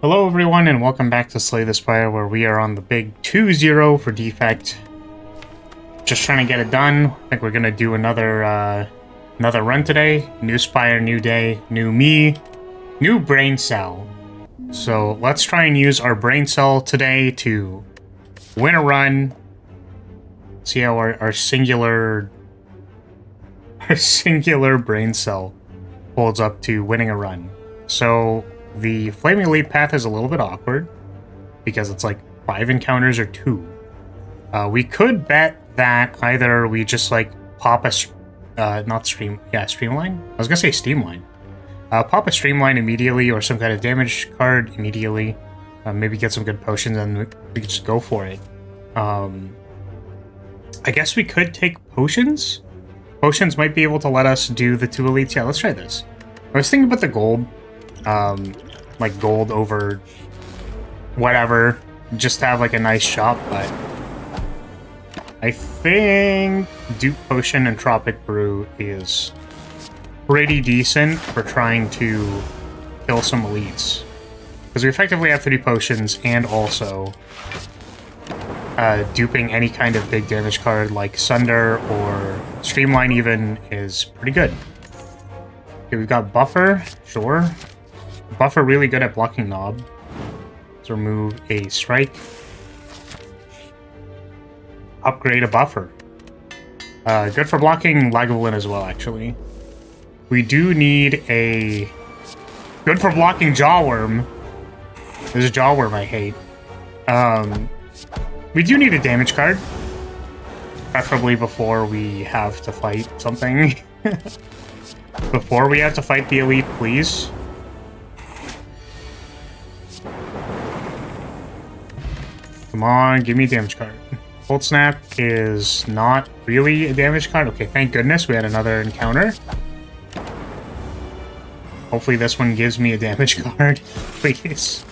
Hello everyone and welcome back to Slay the Spire, where we are on the big 2-0 for defect. Just trying to get it done. I think we're gonna do another run today. New Spire, new day, new me, new brain cell. So let's try and use our brain cell today to win a run. See how our singular brain cell holds up to winning a run. So the Flaming Elite path is a little bit awkward because it's like 5 encounters or 2. We could bet that either we just like pop a streamline. I was gonna say steamline. Pop a streamline immediately or some kind of damage card immediately. Maybe get some good potions and we could just go for it. I guess we could take potions. Potions might be able to let us do the 2 elites. Yeah, let's try this. I was thinking about the gold. Like gold over whatever, just to have like a nice shop, but I think Duke Potion and Tropic Brew is pretty decent for trying to kill some elites. Because we effectively have 3 potions and also duping any kind of big damage card like Sunder or Streamline even is pretty good. Okay, we've got Buffer, sure. Buffer really good at blocking Knob. Let's remove a Strike. Upgrade a Buffer. Good for blocking Lagavulin as well, actually. We do need a... Good for blocking Jawworm. There's a Jawworm I hate. We do need a damage card. Preferably before we have to fight something. Before we have to fight the elite, please. Come on, give me a damage card. Cold Snap is not really a damage card. Okay, thank goodness we had another encounter. Hopefully this one gives me a damage card. Please.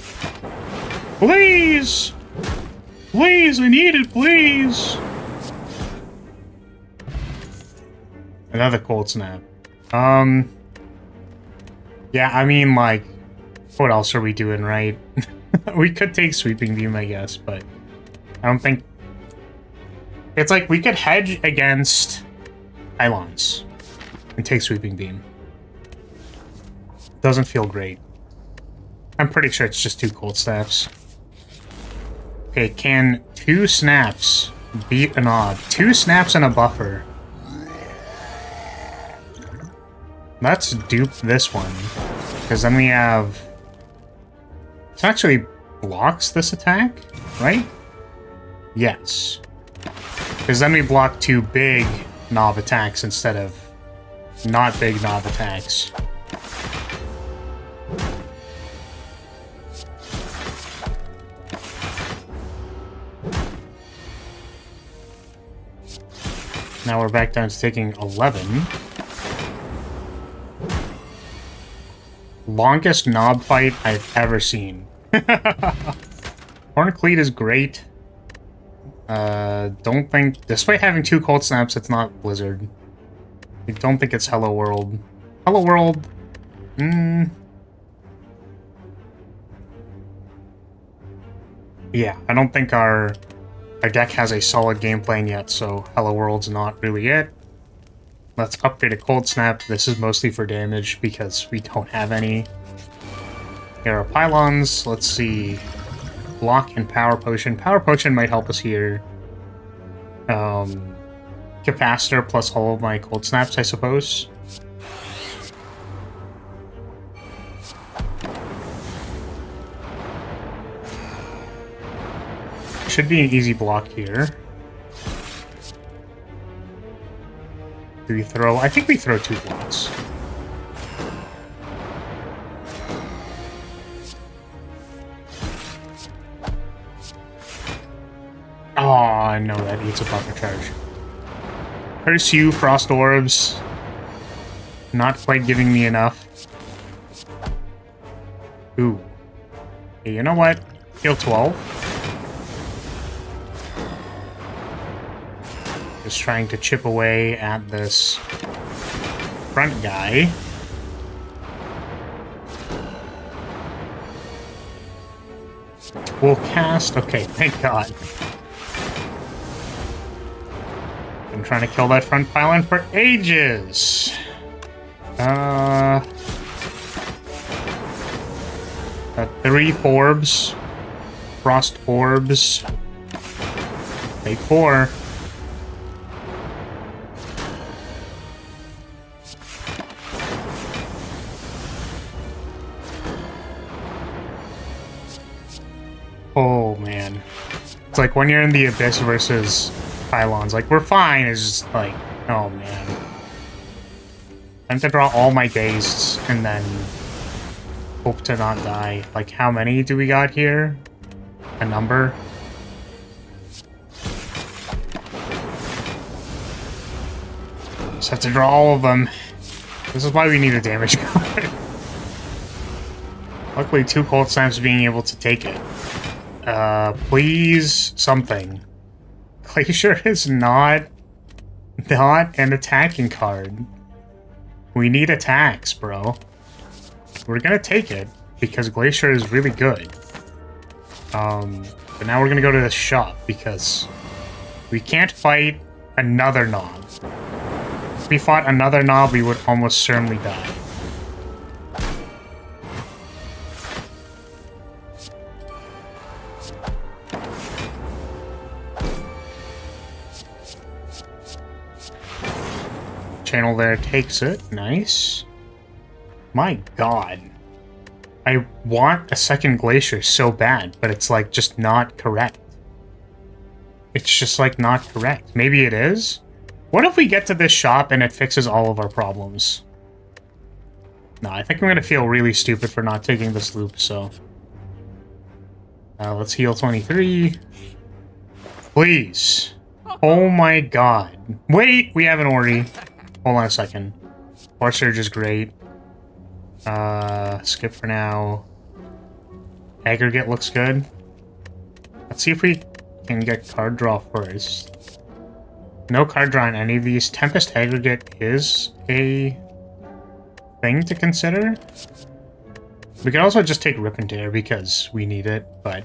Please! Please, I need it, please! Another Cold Snap. Yeah, I mean, like, what else are we doing, right? We could take Sweeping Beam, I guess, but I don't think... It's like we could hedge against Pylons and take Sweeping Beam. Doesn't feel great. I'm pretty sure it's just 2 Cold Snaps. Okay, can 2 snaps beat an odd? 2 snaps and a buffer. Let's dupe this one, because then we have... It actually blocks this attack, right? Yes. Because then we block 2 big knob attacks instead of not big knob attacks. Now we're back down to taking 11. Longest knob fight I've ever seen. Horncleat is great. Don't think... Despite having 2 Cold Snaps, it's not Blizzard. I don't think it's Hello World. Hello World... Yeah, I don't think our deck has a solid game plan yet, so Hello World's not really it. Let's upgrade a Cold Snap. This is mostly for damage because we don't have any. Here are Pylons. Let's see. Block and Power Potion. Power Potion might help us here. Capacitor plus all of my Cold Snaps, I suppose. Should be an easy block here. Do we throw? I think we throw 2 blocks. Oh, no, that eats a buffer charge. Curse you, Frost Orbs. Not quite giving me enough. Ooh. Hey, you know what? Heal 12. Just trying to chip away at this front guy. We'll cast... Okay, thank God. I'm trying to kill that front pylon for ages. 3 orbs. Frost orbs. Take 4. Oh, man. It's like when you're in the Abyss versus pylons, like, we're fine. It's just like, oh, man. I have to draw all my dazed and then hope to not die. Like, how many do we got here? A number? Just have to draw all of them. This is why we need a damage card. Luckily, 2 cold snaps being able to take it. Please, something. Glacier is not an attacking card. We need attacks, bro. We're gonna take it, because Glacier is really good. But now we're gonna go to the shop, because we can't fight another knob. If we fought another knob, we would almost certainly die. Channel there takes it. Nice. My God. I want a second Glacier so bad, but it's like just not correct. It's just like not correct. Maybe it is? What if we get to this shop and it fixes all of our problems? No, I think I'm gonna feel really stupid for not taking this loop, so... let's heal 23. Please. Oh my God. Wait, we have an Ori. Hold on a second. Core Surge is great. Skip for now. Aggregate looks good. Let's see if we can get card draw first. No card draw on any of these. Tempest Aggregate is a thing to consider. We could also just take Rip and Tear because we need it, but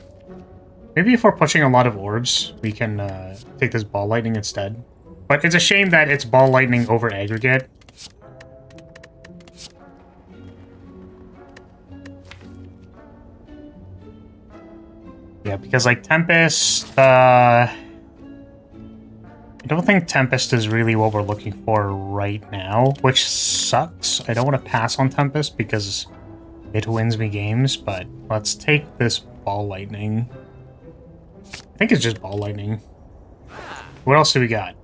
maybe if we're pushing a lot of orbs, we can take this Ball Lightning instead. But it's a shame that it's Ball Lightning over Aggregate. Yeah, because like Tempest, I don't think Tempest is really what we're looking for right now, which sucks. I don't want to pass on Tempest because it wins me games, but let's take this Ball Lightning. I think it's just Ball Lightning. What else do we got?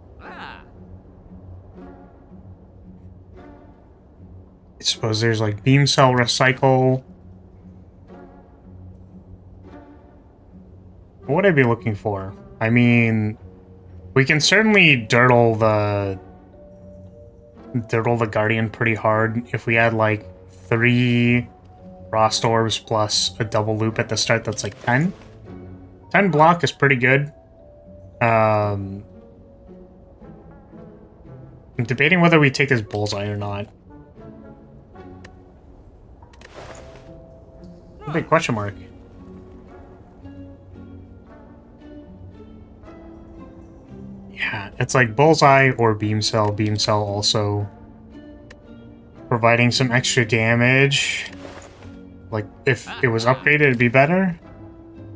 I suppose there's like Beam Cell Recycle. What would I be looking for? I mean, we can certainly dirtle the Guardian pretty hard if we had like 3 Frost Orbs plus a double loop at the start. That's like 10. 10 block is pretty good. I'm debating whether we take this Bullseye or not. Big question mark. Yeah, it's like Bullseye or Beam Cell. Beam Cell also providing some extra damage. Like, if it was upgraded, it'd be better.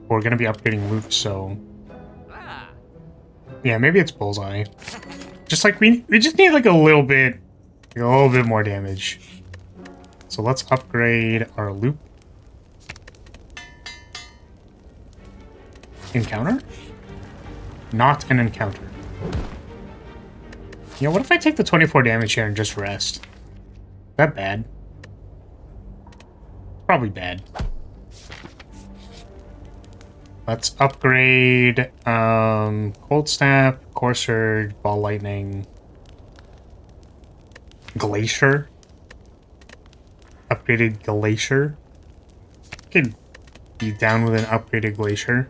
We're gonna be upgrading loops, so... Yeah, maybe it's Bullseye. Just like, we just need like a little bit more damage. So let's upgrade our loop. Encounter? Not an encounter. Yeah, what if I take the 24 damage here and just rest? Is that bad? Probably bad. Let's upgrade Cold Snap, Core Surge, Ball Lightning, Glacier. Upgraded Glacier. Could be down with an upgraded Glacier.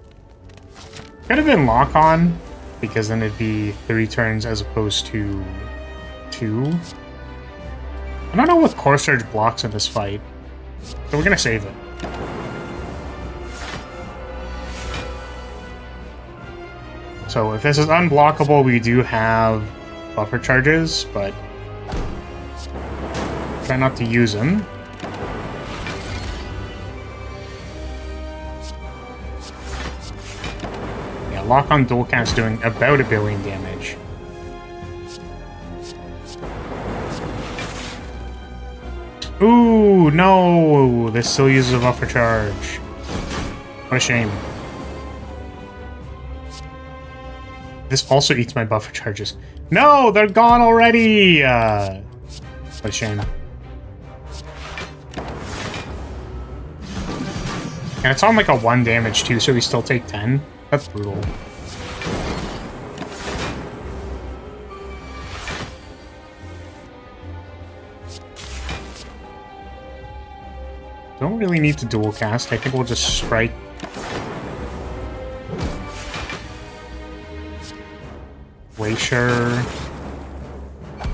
Could have been Lock On, because then it'd be 3 turns as opposed to 2. I don't know what Core Surge blocks in this fight, so we're gonna save it. So if this is unblockable, we do have buffer charges, but try not to use them. Yeah, lock on dual cast doing about 1 billion damage. Ooh, no! This still uses a buffer charge. What a shame. This also eats my buffer charges. No, they're gone already! What a shame. And it's on like a 1 damage too, so we still take 10. That's brutal. Don't really need to dual cast. I think we'll just strike. Glacier.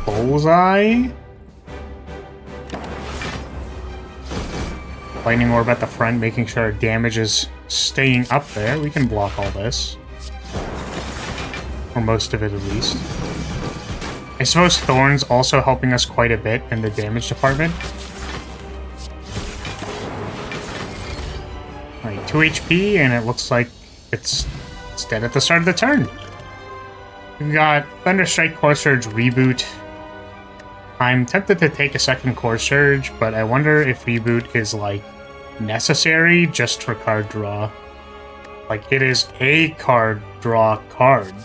Bullseye. Lightning orb at the front, making sure our damage is staying up there. We can block all this. Or most of it, at least. I suppose Thorn's also helping us quite a bit in the damage department. Alright, 2 HP, and it looks like it's dead at the start of the turn. We've got Thunderstrike, Core Surge, Reboot. I'm tempted to take a second Core Surge, but I wonder if Reboot is, like, necessary just for card draw. Like, it is a card draw card.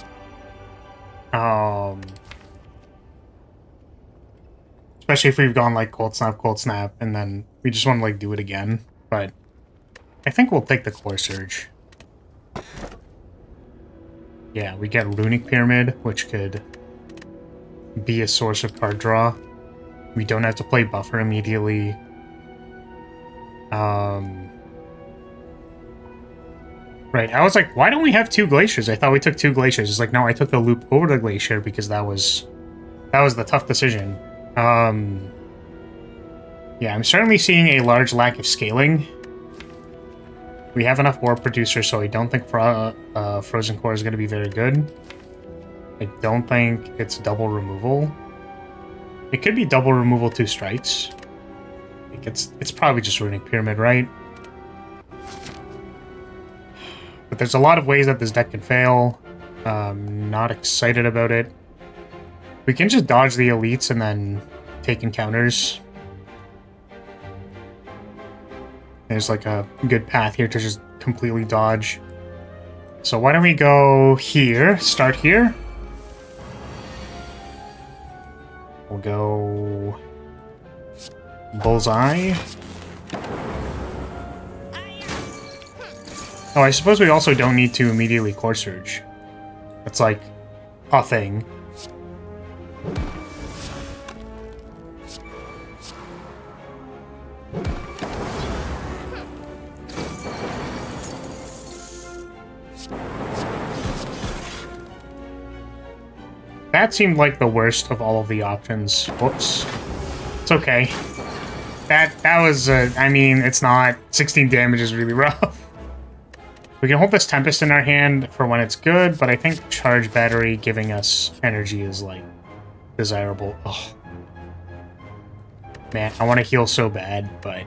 Especially if we've gone, like, Cold Snap, and then we just want to, like, do it again. But I think we'll take the Core Surge. Yeah, we get Runic Pyramid, which could be a source of card draw. We don't have to play Buffer immediately. Right, I was like, why don't we have 2 glaciers? I thought we took 2 glaciers. It's like, no, I took the loop over the glacier because that was the tough decision. Yeah, I'm certainly seeing a large lack of scaling. We have enough ore producers, so I don't think Frozen Core is going to be very good. I don't think it's double removal. It could be double removal 2 strikes. I think it's probably just Runic Pyramid, right? But there's a lot of ways that this deck can fail. Not excited about it. We can just dodge the elites and then take encounters. There's like a good path here to just completely dodge. So why don't we go here, start here. We'll go Bullseye. Oh, I suppose we also don't need to immediately Core Surge. That's like a thing. That seemed like the worst of all of the options. Whoops. It's okay. That was, I mean, it's not. 16 damage is really rough. We can hold this Tempest in our hand for when it's good, but I think Charge Battery giving us energy is, like, desirable. Oh. Man, I want to heal so bad, but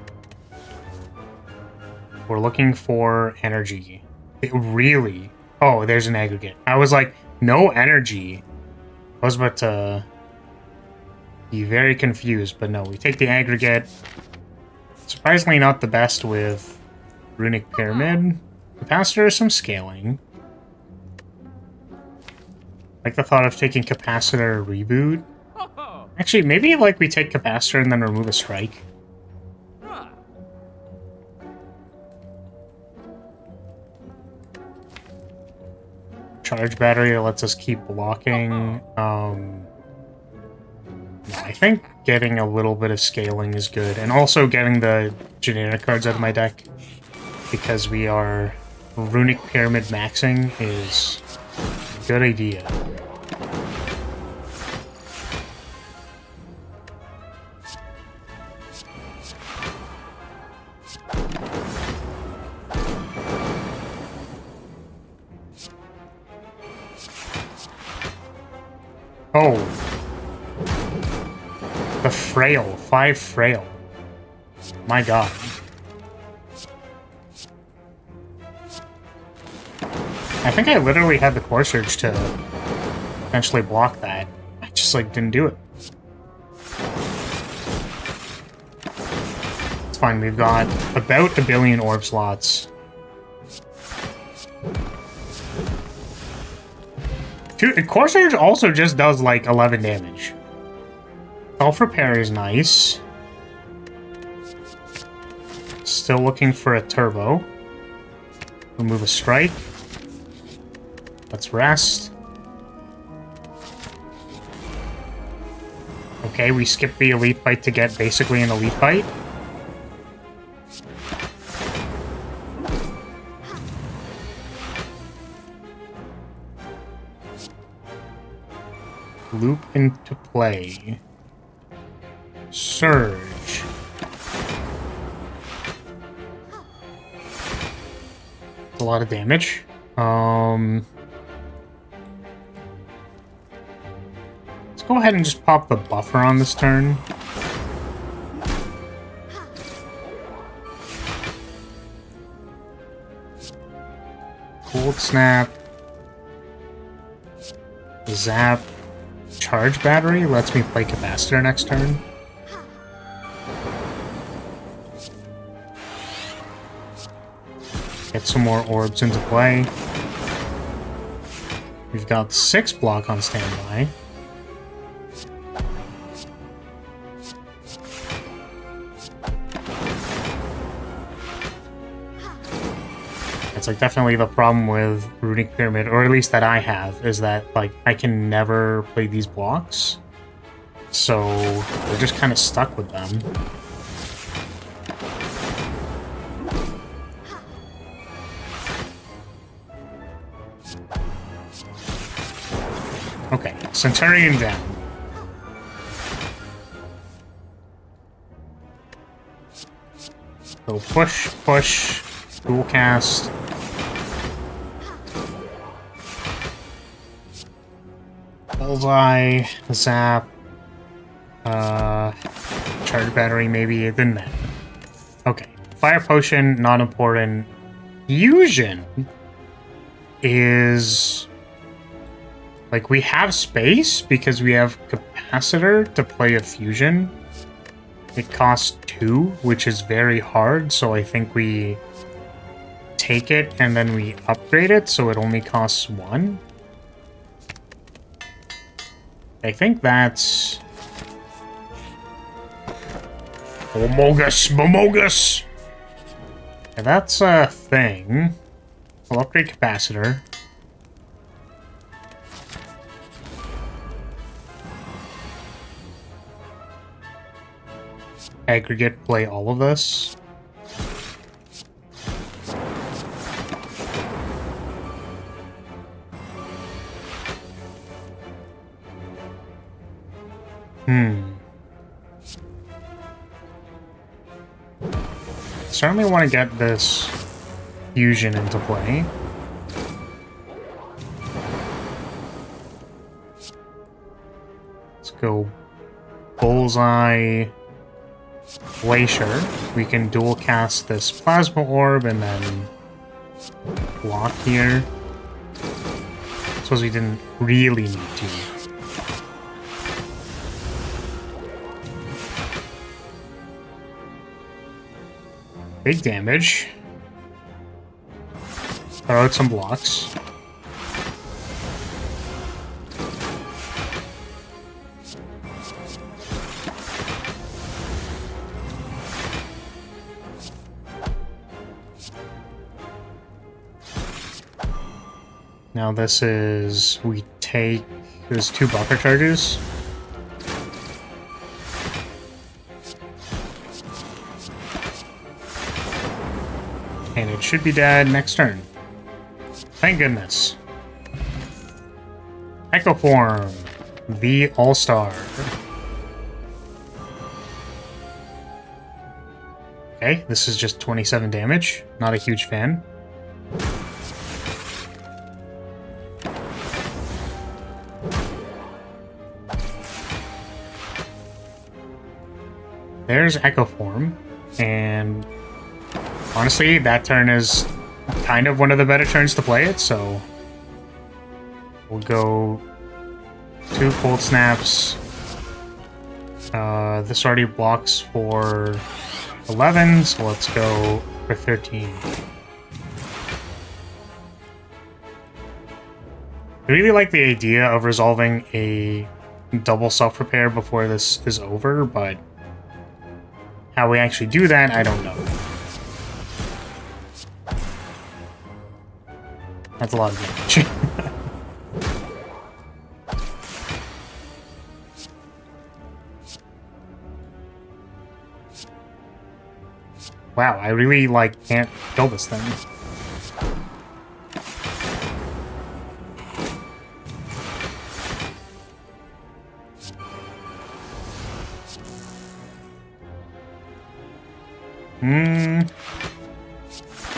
we're looking for energy. It really... Oh, there's an aggregate. I was like, no energy. I was about to be very confused, but no, we take the aggregate. Surprisingly not the best with Runic Pyramid. Capacitor is some scaling. Like the thought of taking Capacitor Reboot. Actually, maybe like we take Capacitor and then remove a strike. Charge Battery lets us keep blocking. I think getting a little bit of scaling is good. And also getting the generic cards out of my deck. Because we are Runic Pyramid maxing is a good idea. Oh. The frail. 5 frail. My god. I think I literally had the core surge to eventually block that. I just, like, didn't do it. It's fine, we've got about 1 billion orb slots. Core surge also just does, like, 11 damage. Self-repair is nice. Still looking for a turbo. Remove a strike. Let's rest. Okay, we skipped the elite fight to get basically an elite fight. Loop into play. Surge. A lot of damage. Let's go ahead and just pop the buffer on this turn. Cold snap. Zap. Charge battery lets me play capacitor next turn. Get some more orbs into play. We've got 6 block on standby. It's like definitely the problem with Runic Pyramid, or at least that I have, is that like I can never play these blocks. So we're just kind of stuck with them. Okay, Centurion down. So push, push, dual cast. Bullseye, zap, charge battery, maybe, it didn't matter. Okay, fire potion, not important. Fusion is... like, we have space because we have capacitor to play a fusion. It costs 2, which is very hard, so I think we take it and then we upgrade it so it only costs 1. I think that's... Momogus! Yeah, that's a thing. We'll upgrade capacitor. Aggregate, play all of this. Certainly want to get this fusion into play. Let's go Bullseye, Glacier. We can dual cast this Plasma Orb and then block here. Suppose we didn't really need to. Big damage. Throw out some blocks. Now this is... we take... there's 2 buffer charges. And it should be dead next turn. Thank goodness. Echo Form. The All-Star. Okay, this is just 27 damage. Not a huge fan. There's Echo Form, and honestly, that turn is kind of one of the better turns to play it, so we'll go 2 Cold Snaps. This already blocks for 11, so let's go for 13. I really like the idea of resolving a double self-repair before this is over, but how we actually do that, I don't know. That's a lot of damage. Wow, I really, like, can't kill this thing.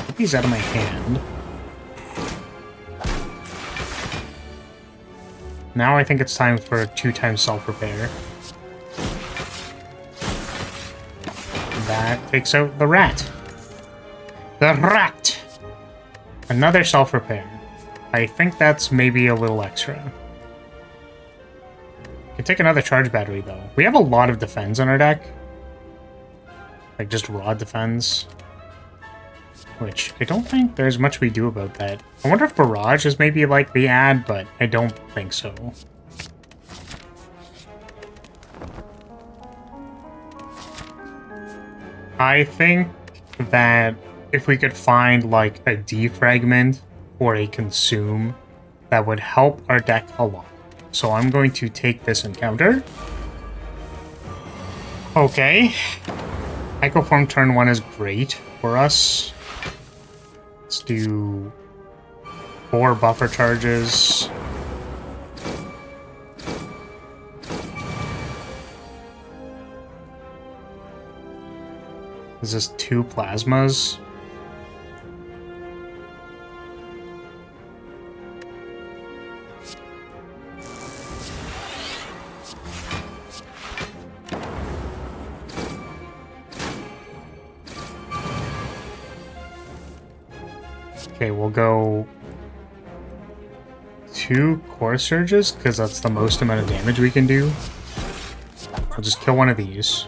Put these out of my hand. Now I think it's time for a 2-time self-repair. That takes out the rat. The rat! Another self-repair. I think that's maybe a little extra. Can take another charge battery, though. We have a lot of defense on our deck. Like, just raw defense. Which, I don't think there's much we do about that. I wonder if Barrage is maybe, like, the ad, but I don't think so. I think that if we could find, like, a defragment or a consume, that would help our deck a lot. So I'm going to take this encounter. Okay. Echo Form turn 1 is great for us. Let's do 4 buffer charges. Is this 2 plasmas? Okay, we'll go 2 core surges, because that's the most amount of damage we can do. I'll just kill one of these.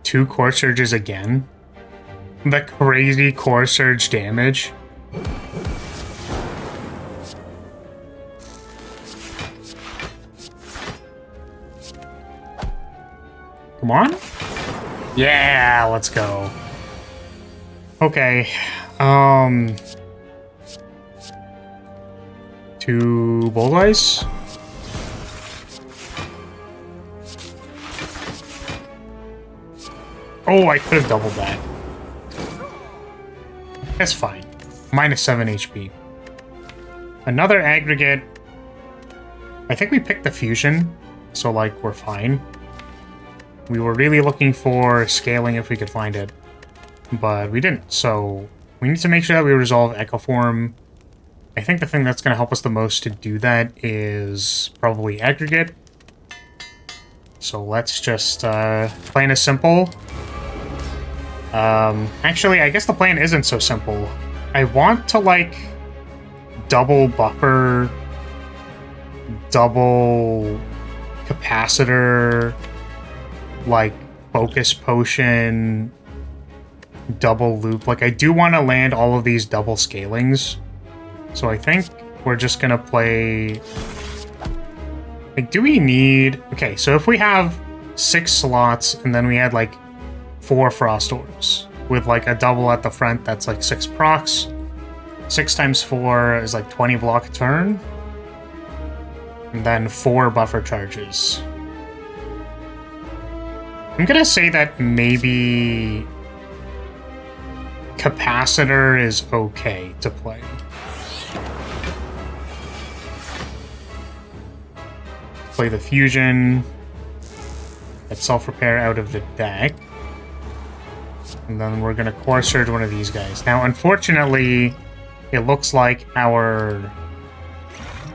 Two core surges again. The crazy core surge damage. Come on. Yeah, let's go. Okay. 2 bullseyes. Oh, I could have doubled that. That's fine. Minus 7 HP. Another aggregate. I think we picked the fusion, so, like, we're fine. We were really looking for scaling if we could find it, but we didn't, so we need to make sure that we resolve Echo Form. I think the thing that's going to help us the most to do that is probably aggregate. So let's just, plain as simple. Actually, I guess the plan isn't so simple. I want to, like, double buffer, double capacitor, like, focus potion, double loop. Like, I do want to land all of these double scalings. So I think we're just gonna play... Like, do we need... Okay, so if we have 6 slots, and then we had, like, 4 Frost Orbs, with, like, a double at the front, that's, like, 6 procs. 6 times 4 is, like, 20 block a turn. And then 4 buffer charges. I'm gonna say that maybe capacitor is okay to play. Play the fusion. Get self-repair out of the deck. And then we're going to core surge one of these guys. Now, unfortunately, it looks like our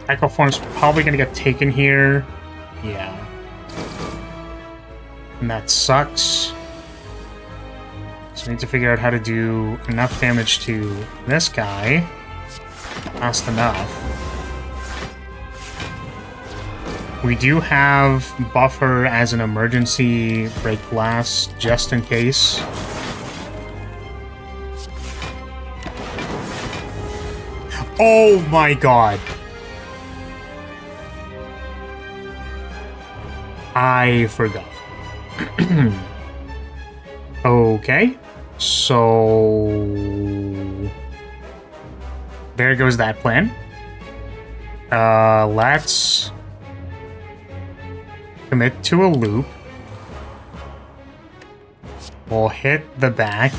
Echo Form's probably going to get taken here. Yeah. And that sucks. So we need to figure out how to do enough damage to this guy. Fast enough. We do have Buffer as an emergency break glass, just in case. Oh my god! I forgot. Okay, so there goes that plan. Let's commit to a loop. We'll hit the back.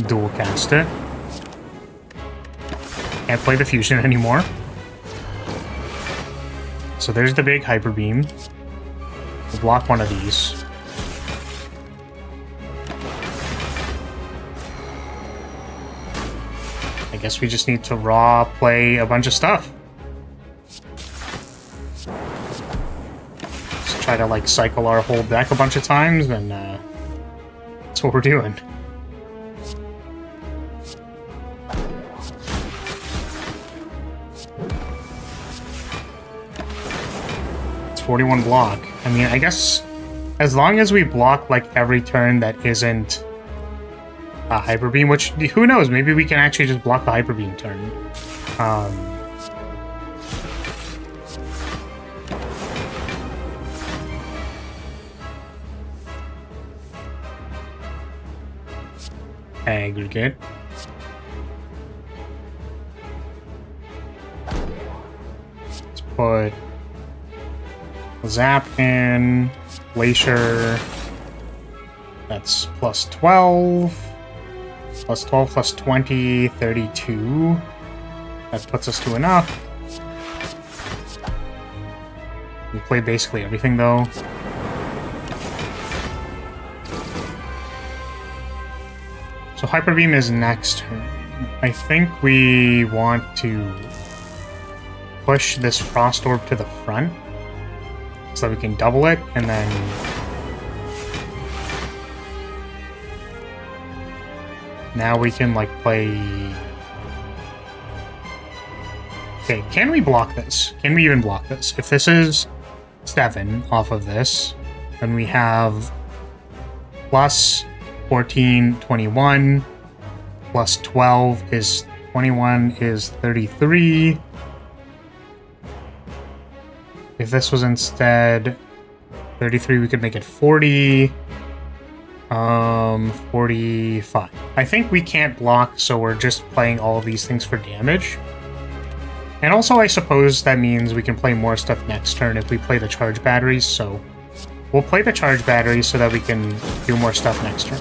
Dual cast it. Can't play the fusion anymore. So there's the big hyper beam. We'll block one of these. I guess we just need to raw play a bunch of stuff. Just try to like cycle our whole deck a bunch of times, and that's what we're doing. It's 41 block. I mean, I guess as long as we block like every turn that isn't a hyper beam, which who knows, maybe we can actually just block the hyper beam turn. Aggregate. Let's put Zap in, Glacier. That's plus 12. Plus 12 plus 20, 32. That puts us to enough. We play basically everything though. So Hyper Beam is next turn. I think we want to push this Frost Orb to the front so that we can double it, and then now we can like play. Okay, can we block this? Can we even block this? If this is 7 off of this, then we have plus 14, 21, plus 12 is 21 is 33. If this was instead 33, we could make it 40. 45. I think we can't block, so we're just playing all of these things for damage. And also, I suppose that means we can play more stuff next turn if we play the charge batteries, so we'll play the charge batteries so that we can do more stuff next turn.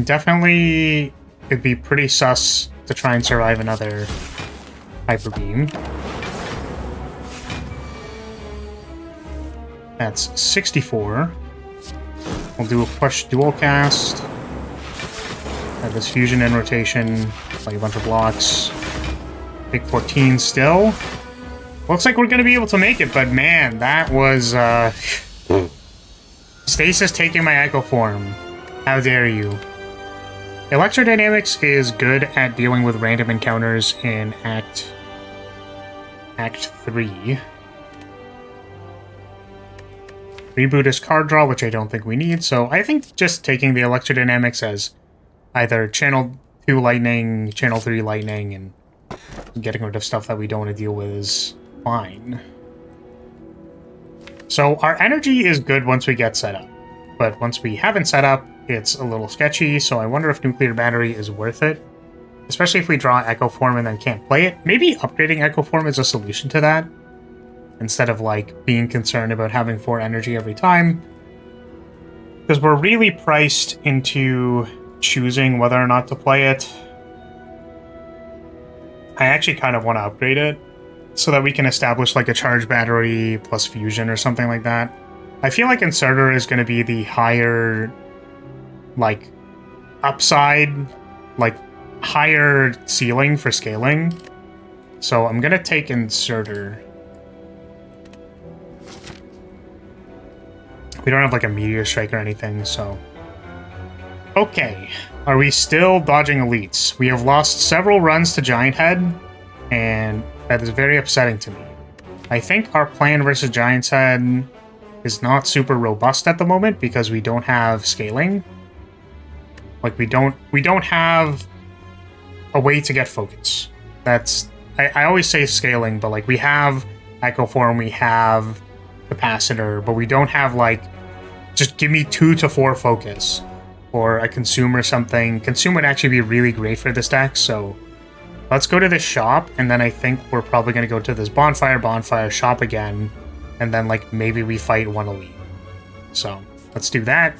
Definitely, it'd be pretty sus to try and survive another Hyper Beam. That's 64. We'll do a push dual cast. Have this fusion in rotation. Play a bunch of blocks. Take 14 still. Looks like we're going to be able to make it, but man, that was... Stasis taking my Echo Form. How dare you. Electrodynamics is good at dealing with random encounters in Act 3. Reboot is card draw, which I don't think we need, so I think just taking the Electrodynamics as either Channel 2 Lightning, Channel 3 Lightning, and getting rid of stuff that we don't want to deal with is fine. So our energy is good once we get set up, but once we haven't set up, it's a little sketchy, so I wonder if Nuclear Battery is worth it. Especially if we draw Echo Form and then can't play it. Maybe upgrading Echo Form is a solution to that, instead of like being concerned about having 4 energy every time. Because we're really priced into choosing whether or not to play it. I actually kind of want to upgrade it, so that we can establish like a charge battery plus fusion or something like that. I feel like inserter is going to be the higher, like, upside, like, higher ceiling for scaling. So I'm going to take inserter. We don't have like a meteor strike or anything, so... Okay, are we still dodging elites? We have lost several runs to Giant Head, and that is very upsetting to me. I think our plan versus Giant's Head is not super robust at the moment because we don't have scaling. Like, we don't have a way to get focus. That's... I always say scaling, but like, we have Echo Form, we have Capacitor, but we don't have like... Just give me 2 to 4 focus, or a Consume or something. Consume would actually be really great for this deck, so let's go to this shop, and then I think we're probably going to go to this bonfire shop again, and then like maybe we fight one elite. So let's do that,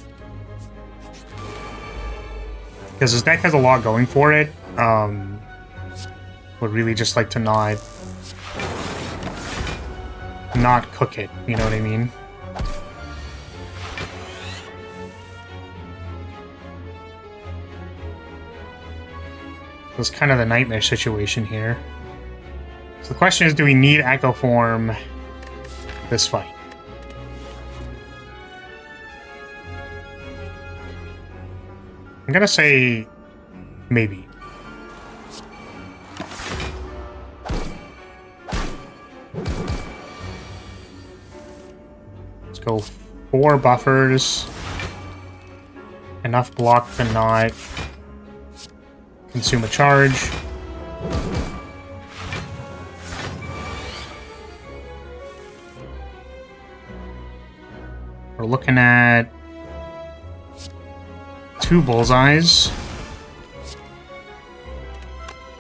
because this deck has a lot going for it. Would really just like to not cook it, you know what I mean? It's kind of the nightmare situation here. So the question is, do we need Echo Form this fight? I'm gonna say maybe. Let's go 4 buffers. Enough block to not consume a charge. We're looking at 2 bullseyes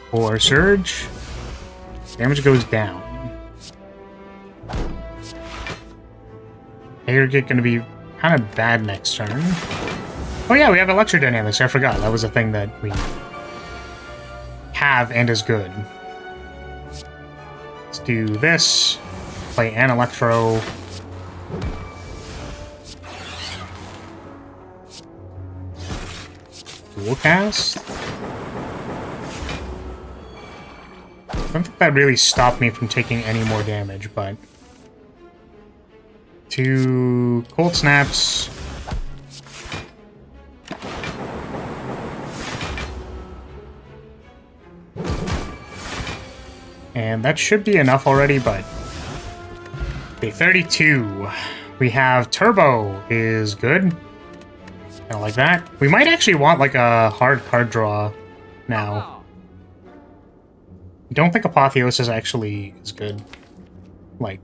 for surge. Damage goes down. Aggregate going to be kind of bad next turn. Oh yeah, we have electrodynamics. I forgot that was a thing that we have and is good. Let's do this. Play an electro. Dual cast. I don't think that really stopped me from taking any more damage, but 2 cold snaps. And that should be enough already, but... Okay, 32. We have Turbo is good. I like that. We might actually want, like, a hard card draw now. I don't think Apotheosis actually is good. Like,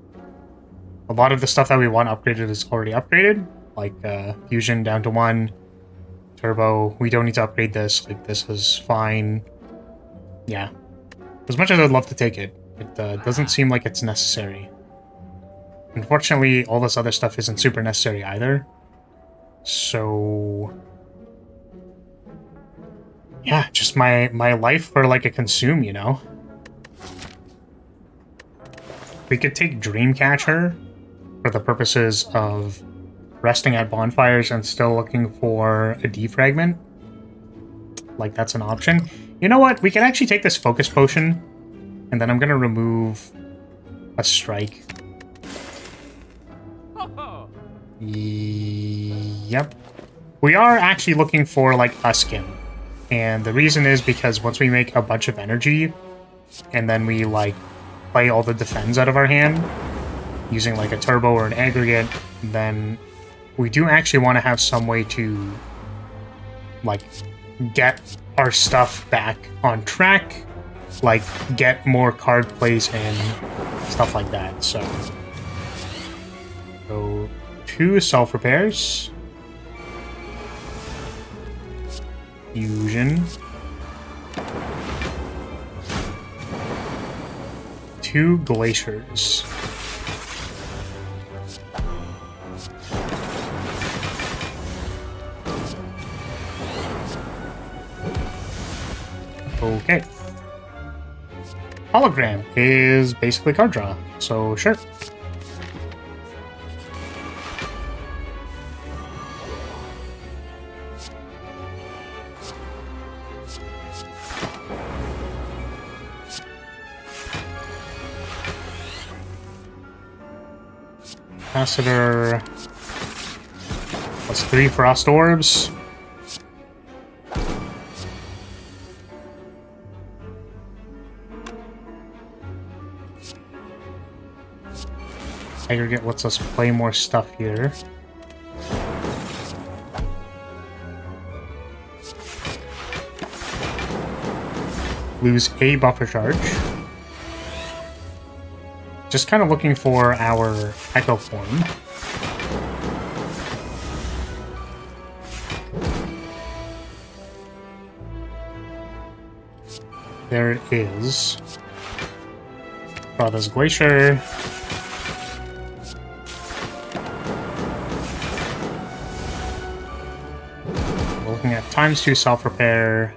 a lot of the stuff that we want upgraded is already upgraded. Like, Fusion down to 1. Turbo. We don't need to upgrade this. Like, this is fine. Yeah. As much as I'd love to take it, it doesn't seem like it's necessary. Unfortunately, all this other stuff isn't super necessary either. So... yeah, just my life for like a consume, you know? We could take Dreamcatcher for the purposes of resting at bonfires and still looking for a defragment. Like, that's an option. You know what? We can actually take this focus potion, and then I'm gonna remove a strike. Yep. We are actually looking for, like, a skin. And the reason is because once we make a bunch of energy, and then we, like, play all the defense out of our hand, using, like, a turbo or an aggregate, then we do actually want to have some way to, like, get our stuff back on track, like, get more card plays and stuff like that, so... So, 2 self-repairs. Fusion. 2 glaciers. Okay. Hologram is basically card draw, so sure. Capacitor plus 3 Frost Orbs. Aggregate lets us play more stuff here. Lose a buffer charge. Just kind of looking for our Echo Form. There it is. Draw this Glacier. We're looking at ×2 self-repair.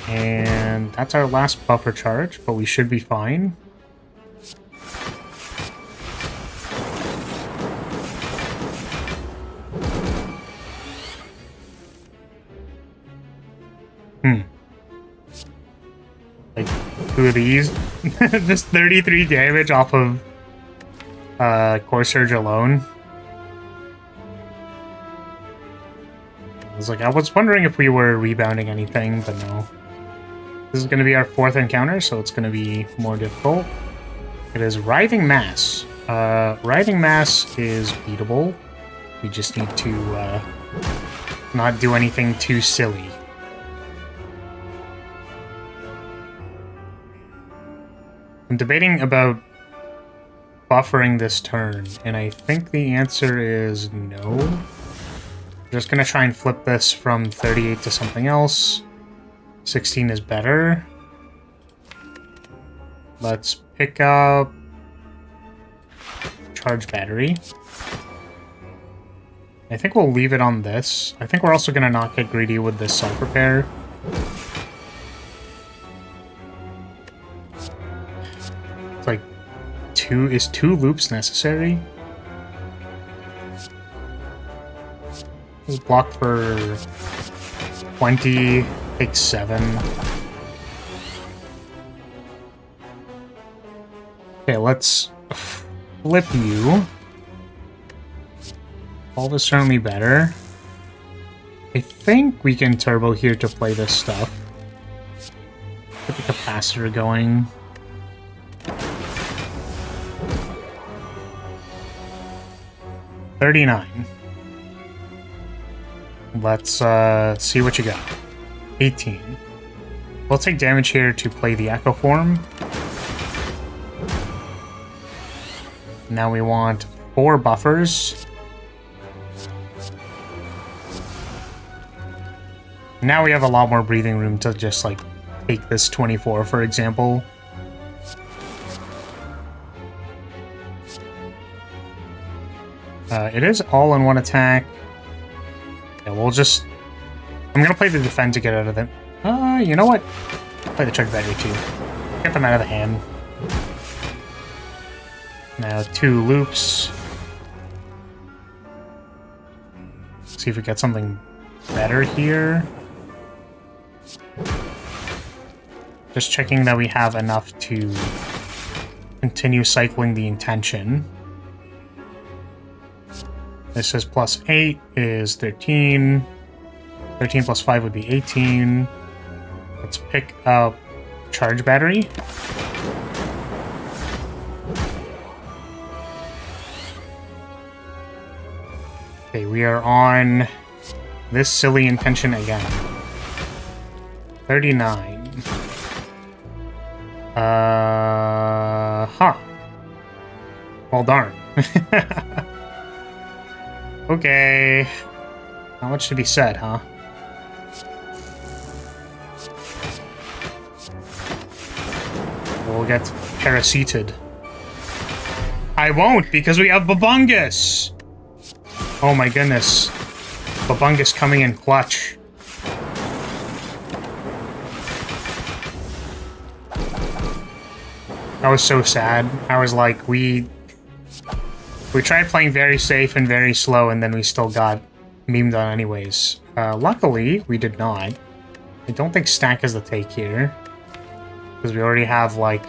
And that's our last buffer charge, but we should be fine. Like, 2 of these? Just 33 damage off of Core Surge alone. I was wondering if we were rebounding anything, but no. This is going to be our 4th encounter, so it's going to be more difficult. It is Writhing Mass. Writhing Mass is beatable. We just need to not do anything too silly. I'm debating about buffering this turn, and I think the answer is no. I'm just going to try and flip this from 38 to something else. 16 is better. Let's pick up Charge Battery. I think we'll leave it on this. I think we're also going to not get greedy with this self-repair. It's like is two loops necessary? Let's block for 20. Take 7. Okay, let's flip you. All is certainly better. I think we can turbo here to play this stuff. Get the capacitor going. $39. Let's see what you got. 18. We'll take damage here to play the Echo Form. Now we want 4 buffers. Now we have a lot more breathing room to just, like, take this 24, for example. It is all in one attack. Yeah, we'll just... I'm gonna play the defend to get out of them. You know what? Play the Charge Battery too. Get them out of the hand. Now 2 loops. See if we get something better here. Just checking that we have enough to continue cycling the intention. This is +8 is 13. 13 plus 5 would be 18. Let's pick up Charge Battery. Okay, we are on this silly intention again. 39. Huh. Well, darn. Okay. Not much to be said, huh? We'll get paraseated. I won't, because we have Babungus! Oh my goodness. Babungus coming in clutch. I was so sad. I was like, we tried playing very safe and very slow, and then we still got memed on anyways. Luckily, we did not. I don't think stack is the take here, because we already have, like,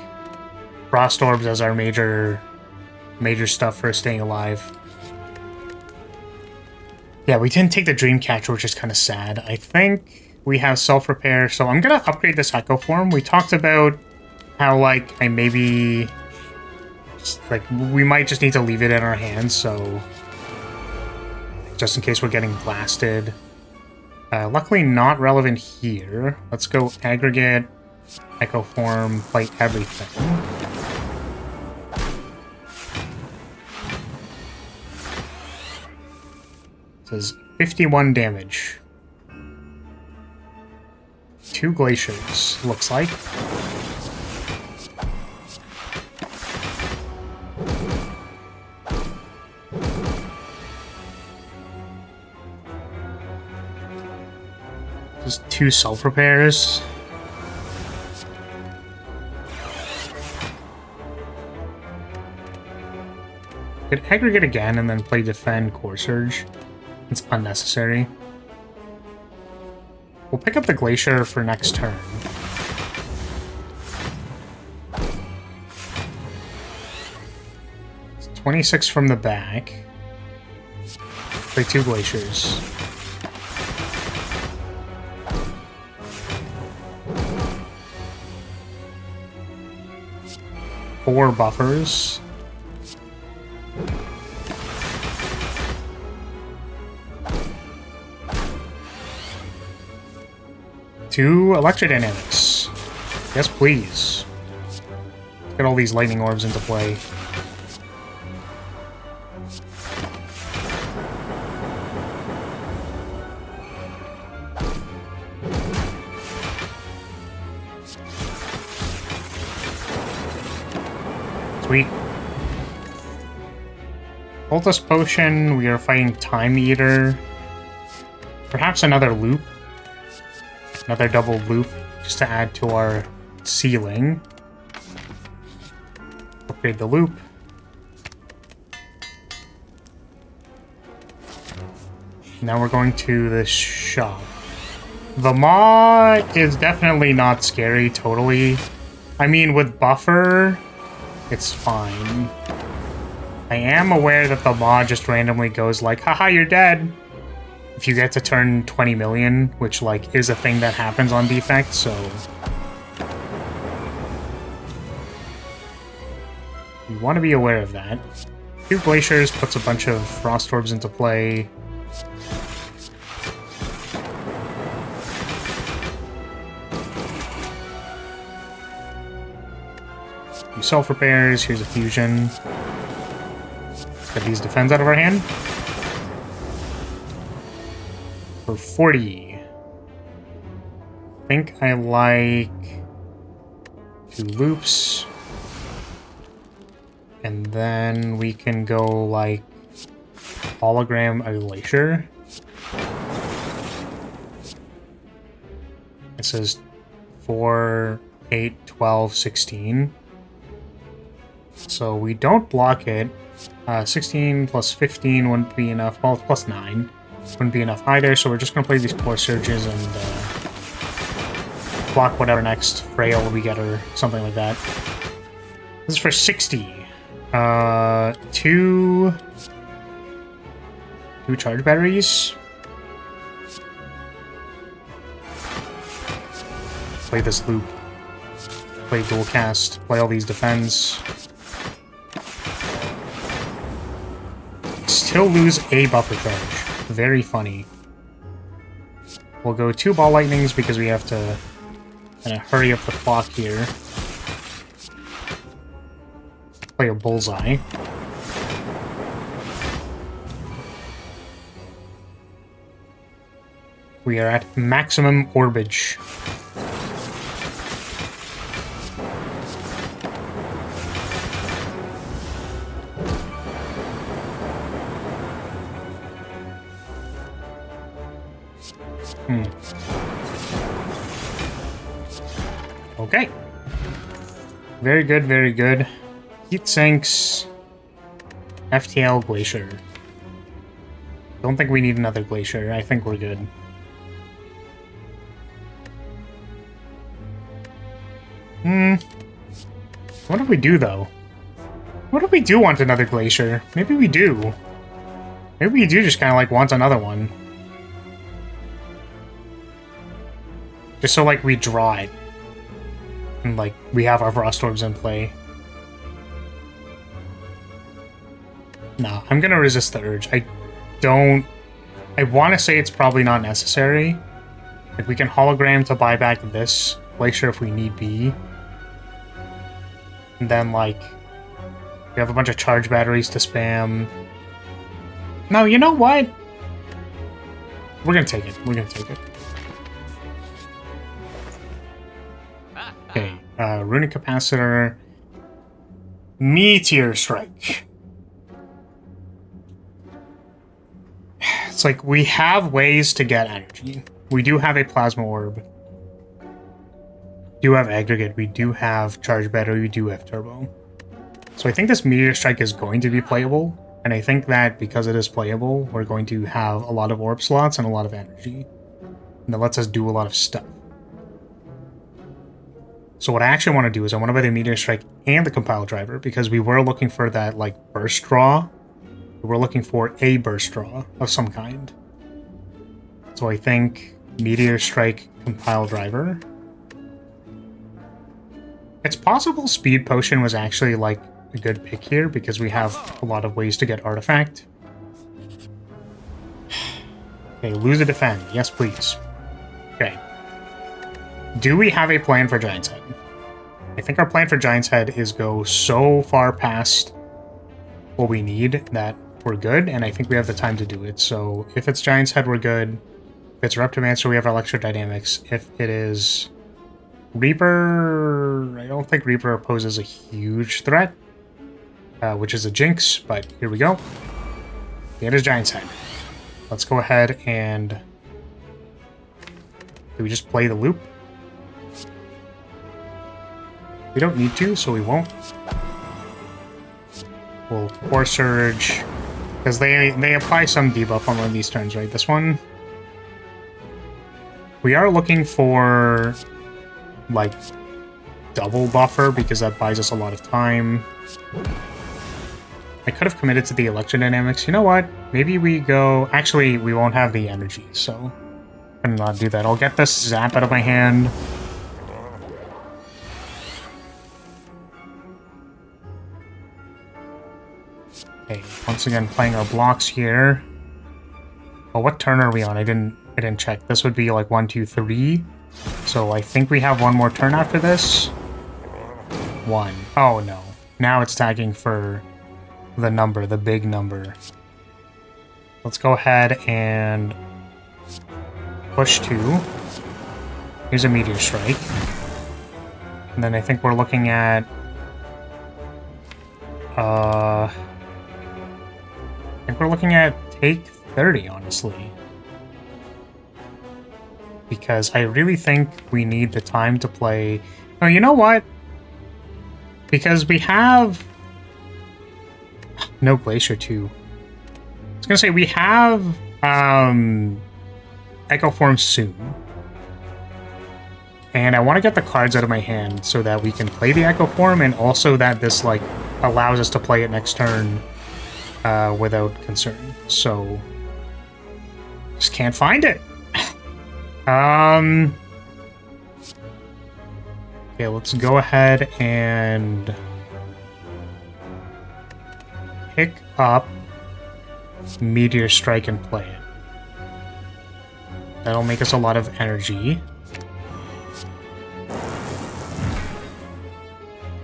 frost orbs as our major stuff for staying alive. Yeah, we didn't take the dream catcher, which is kind of sad. I think we have self-repair, so I'm gonna upgrade this echo form. We talked about how, like, I maybe... like, we might just need to leave it in our hands, so... just in case we're getting blasted. Luckily not relevant here. Let's go aggregate, echo form, play everything. It says 51 damage. 2 glaciers, looks like. Just 2 self-repairs. Could aggregate again and then play defend core surge. It's unnecessary. We'll pick up the glacier for next turn. It's 26 from the back. Play 2 glaciers. Four buffers. Two electrodynamics. Yes, please. Let's get all these lightning orbs into play. Sweet. Cultist Potion, we are fighting Time Eater. Perhaps another loop. Another double loop, just to add to our ceiling. Upgrade the loop. Now we're going to the shop. The maw is definitely not scary, totally. I mean, with buffer, it's fine. I am aware that the maw just randomly goes like, haha, you're dead. If you get to turn 20 million, which, like, is a thing that happens on defect, so... you want to be aware of that. 2 glaciers puts a bunch of frost orbs into play. Few self-repairs, here's a fusion. Let's get these defends out of our hand. For 40. I think I like 2 loops. And then we can go, like, hologram a glacier. It says 4, 8, 12, 16. So we don't block it. 16 plus 15 wouldn't be enough. Well, plus 9 wouldn't be enough either, so we're just going to play these core surges and block whatever next frail we get or something like that. This is for 60. 2 charge batteries. Play this loop. Play dual cast. Play all these defends. Still lose a buffer charge. Very funny. We'll go 2 ball lightnings because we have to kind of hurry up the clock here. Play a bullseye. We are at maximum orbage. Okay. Very good, very good. Heat sinks. FTL Glacier. Don't think we need another Glacier. I think we're good. What if we do, though? What if we do want another Glacier? Maybe we do. Maybe we do just kind of, like, want another one. Just so, like, we draw it. And, like, we have our Frost Orbs in play. No, I'm gonna resist the urge. I want to say it's probably not necessary. Like, we can hologram to buy back this Glacier if we need be. And then, like, we have a bunch of charge batteries to spam. No, you know what? We're gonna take it. We're gonna take it. Okay, Runic Capacitor. Meteor Strike. It's like, we have ways to get energy. We do have a Plasma Orb. We do have Aggregate. We do have Charge Battery. We do have Turbo. So I think this Meteor Strike is going to be playable. And I think that because it is playable, we're going to have a lot of Orb slots and a lot of energy. And that lets us do a lot of stuff. So what I actually want to do is I want to buy the Meteor Strike and the Compile Driver, because we were looking for that, like, burst draw. We're looking for a burst draw of some kind. So I think Meteor Strike, Compile Driver. It's possible Speed Potion was actually, like, a good pick here, because we have a lot of ways to get Artifact. Okay, lose a defend. Yes, please. Okay. Do we have a plan for Giant's Head? I think our plan for Giant's Head is go so far past what we need that we're good, and I think we have the time to do it. So if it's Giant's Head, we're good. If it's Reptomancer, we have Electrodynamics. If it is Reaper, I don't think Reaper poses a huge threat, which is a Jinx, but here we go. It is Giant's Head. Let's go ahead and... do we just play the loop? We don't need to, so we won't. We'll Core Surge, because they apply some debuff on one of these turns, right? This one? We are looking for, like, double buffer, because that buys us a lot of time. I could have committed to the Electrodynamics. You know what? Maybe we go... actually, we won't have the energy, so I'm gonna not do that. I'll get this Zap out of my hand. Okay, once again, playing our blocks here. Well, what turn are we on? I didn't check. This would be like 1, 2, 3. So I think we have one more turn after this. 1. Oh no. Now it's tagging for the number, the big number. Let's go ahead and push 2. Here's a Meteor Strike. And then I think we're looking at... I think we're looking at take 30, honestly. Because I really think we need the time to play... oh, you know what? Because we have... no Glacier 2. I was gonna say, we have Echo Form soon. And I want to get the cards out of my hand so that we can play the Echo Form, and also that this, like, allows us to play it next turn without concern. So, just can't find it. Okay, let's go ahead and pick up Meteor Strike and play it. That'll make us a lot of energy.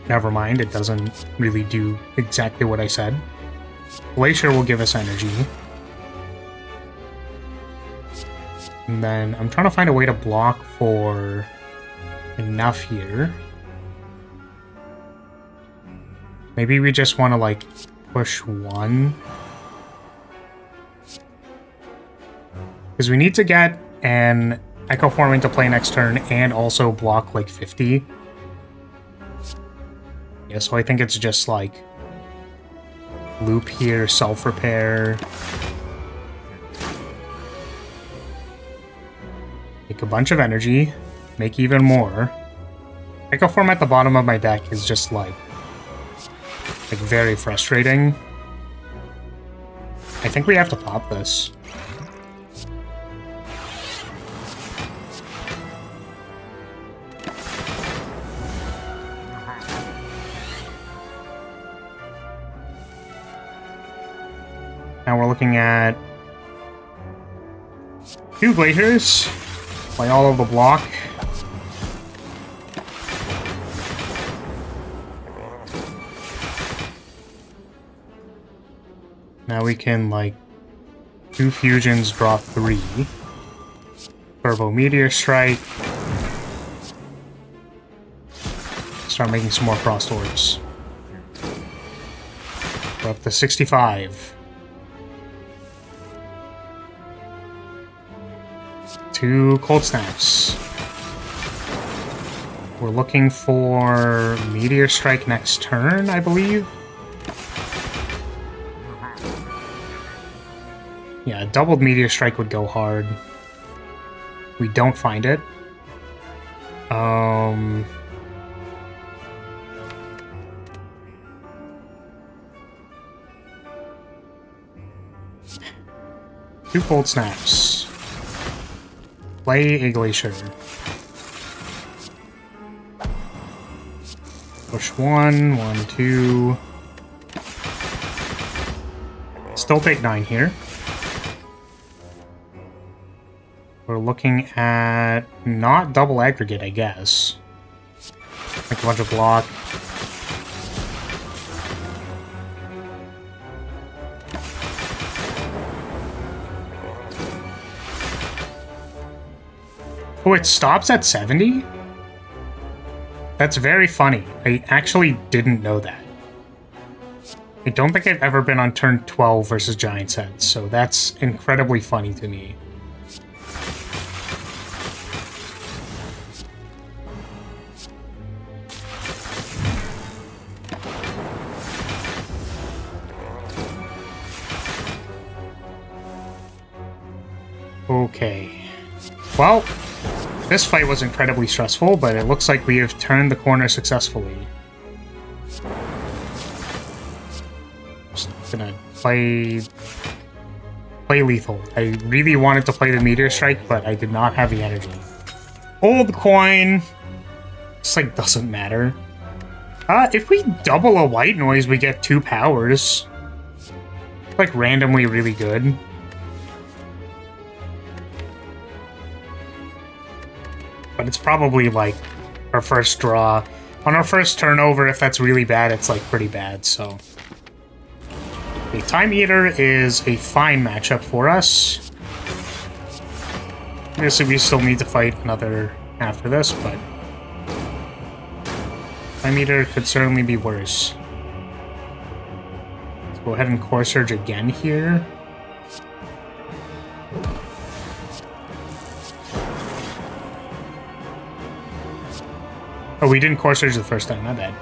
Never mind, it doesn't really do exactly what I said. Glacier will give us energy. And then I'm trying to find a way to block for enough here. Maybe we just want to, like, push 1. Because we need to get an Echo Form into play next turn and also block, like, 50. Yeah, so I think it's just like loop here, self-repair. Make a bunch of energy, make even more. Echo form at the bottom of my deck is just like very frustrating. I think we have to pop this. Now we're looking at 2 glaciers. Play all of the block. Now we can, like, 2 fusions, draw 3. Turbo Meteor Strike. Start making some more Frost Orbs. We're up to 65. 2 Cold Snaps. We're looking for Meteor Strike next turn, I believe. Yeah, a doubled Meteor Strike would go hard. We don't find it. Two Cold Snaps. Play a Glacier. Push 1, 1, 2. Still take 9 here. We're looking at not double aggregate, I guess. Like a bunch of block. Oh, it stops at 70? That's very funny. I actually didn't know that. I don't think I've ever been on turn 12 versus Giant Sets, so that's incredibly funny to me. Okay. Well, this fight was incredibly stressful, but it looks like we have turned the corner successfully. Just gonna play lethal. I really wanted to play the Meteor Strike, but I did not have the energy. Old coin! Just like doesn't matter. If we double a white noise, we get 2 powers. Like randomly really good. But it's probably like our first draw. On our first turnover, if that's really bad, it's like pretty bad, so. The Time Eater is a fine matchup for us. Obviously, we still need to fight another after this, but Time Eater could certainly be worse. Let's go ahead and Core Surge again here. Oh, we didn't Core Surge the first time, my bad.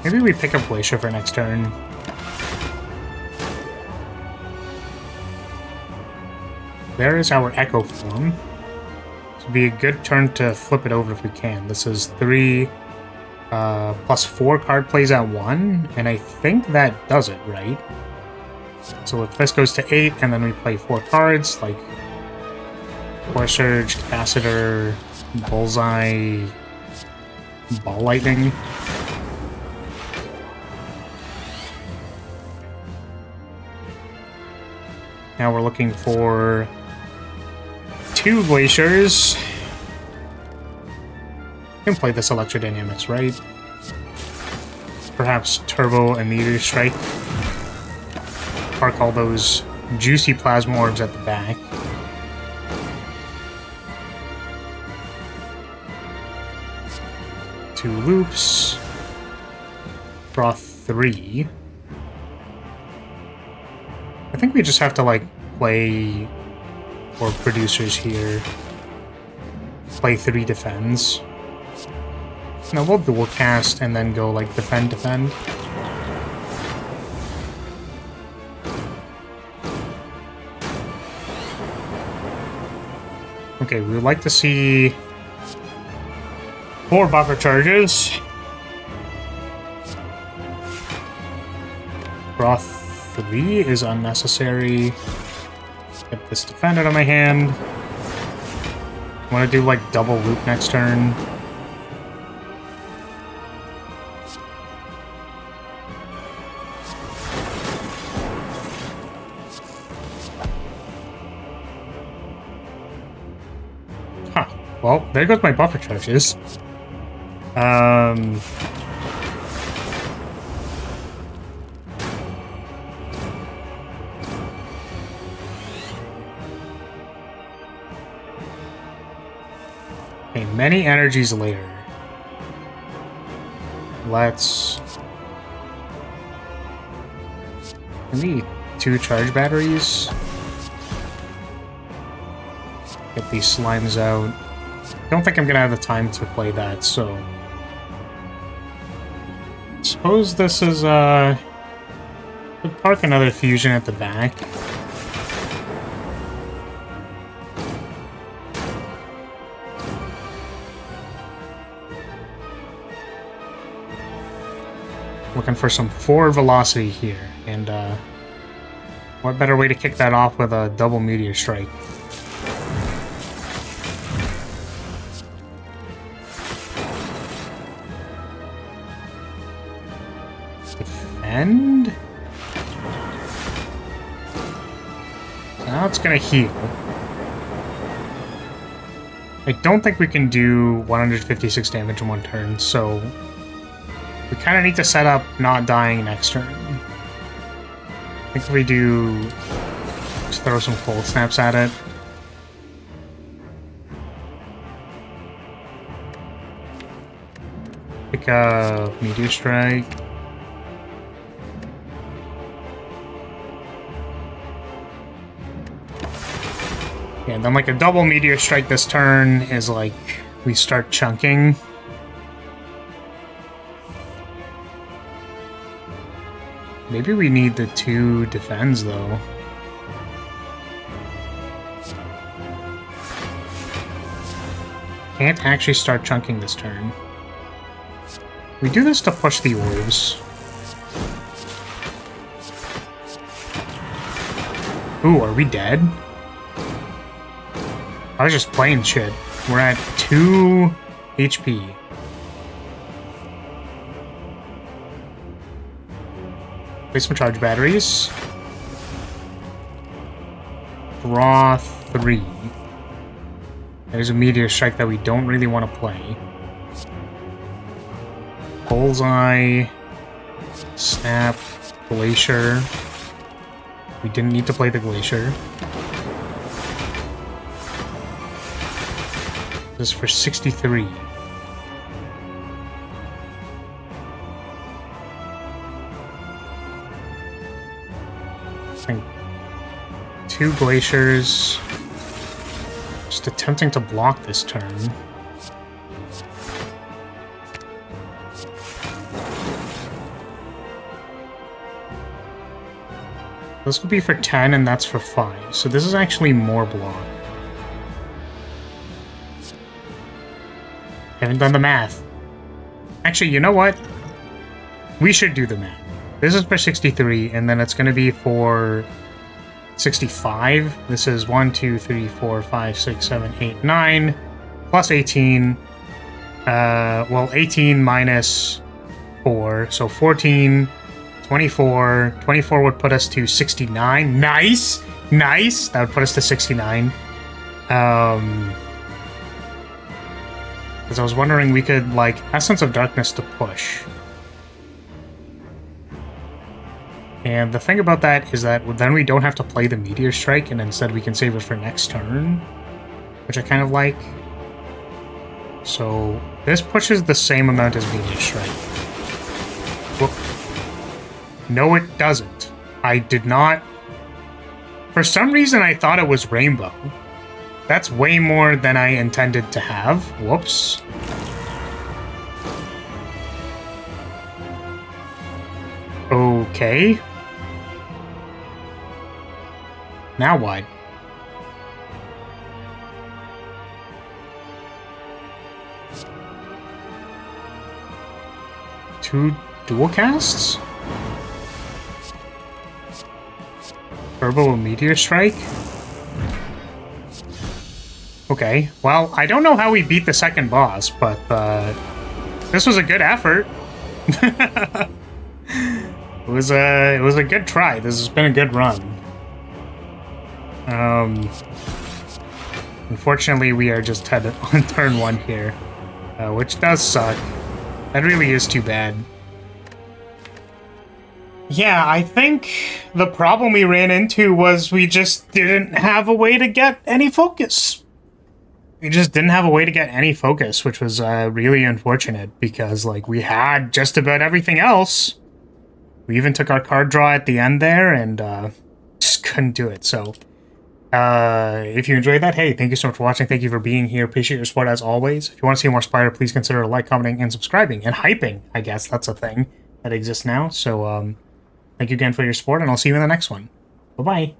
Maybe we pick up Glacier for next turn. There is our Echo form. This would be a good turn to flip it over if we can. This is 3 plus 4 card plays at 1, and I think that does it, right? So if this goes to 8, and then we play 4 cards, like Core Surge, Capacitor, Bullseye, Ball Lightning. Now we're looking for 2 Glaciers. We can play this Electrodynamics, right? Perhaps Turbo and Meteor Strike. Park all those juicy Plasma Orbs at the back. Two loops. Draw 3. I think we just have to, like, play for producers here. play 3 defends. No, we'll dual cast and then go like defend, defend. Okay, we would like to see 4 buffer charges. Draw 3 is unnecessary. Get this defend out of my hand. I want to do like double loop next turn. Huh. Well, there goes my buffer charges. Okay, many energies later. Let's... I need 2 charge batteries. Get these slimes out. Don't think I'm gonna have the time to play that, so... Suppose this is, Could park another fusion at the back. Looking for some forward velocity here, and what better way to kick that off with a double meteor strike? Defend? Now it's gonna heal. I don't think we can do 156 damage in 1 turn, so we kind of need to set up not dying next turn. I think if we do... just throw some cold snaps at it. Pick a meteor strike. Yeah, and then like a double meteor strike this turn is like we start chunking. Maybe we need the 2 defends, though. Can't actually start chunking this turn. We do this to push the orbs. Ooh, are we dead? I was just playing shit. We're at 2 HP. Place some charge batteries. Draw 3. There's a meteor strike that we don't really want to play. Bullseye. Snap. Glacier. We didn't need to play the Glacier. This is for 63. I think 2 Glaciers. Just attempting to block this turn. This will be for 10 and that's for 5. So this is actually more block. Haven't done the math. Actually, you know what? We should do the math. This is for 63, and then it's going to be for 65. This is 1, 2, 3, 4, 5, 6, 7, 8, 9, plus 18. Well, 18 minus 4, so 14, 24. 24 would put us to 69. Nice! Nice! That would put us to 69. Because I was wondering we could, like, Essence of Darkness to push. And the thing about that is that then we don't have to play the Meteor Strike, and instead we can save it for next turn, which I kind of like. So this pushes the same amount as Meteor Strike. Whoop. No, it doesn't. I did not... For some reason, I thought it was Rainbow. That's way more than I intended to have. Whoops. Okay. Now what? Two dual casts? Turbo Meteor Strike? Okay, well, I don't know how we beat the second boss, but this was a good effort. It was a good try. This has been a good run. Unfortunately, we are just headed on turn 1 here, which does suck. That really is too bad. Yeah, I think the problem we ran into was we just didn't have a way to get any focus. We just didn't have a way to get any focus, which was really unfortunate because, like, we had just about everything else. We even took our card draw at the end there and just couldn't do it. So, if you enjoyed that, hey, thank you so much for watching. Thank you for being here. Appreciate your support as always. If you want to see more Spire, please consider like, commenting, and subscribing. And hyping, I guess. That's a thing that exists now. So, thank you again for your support, and I'll see you in the next one. Bye-bye.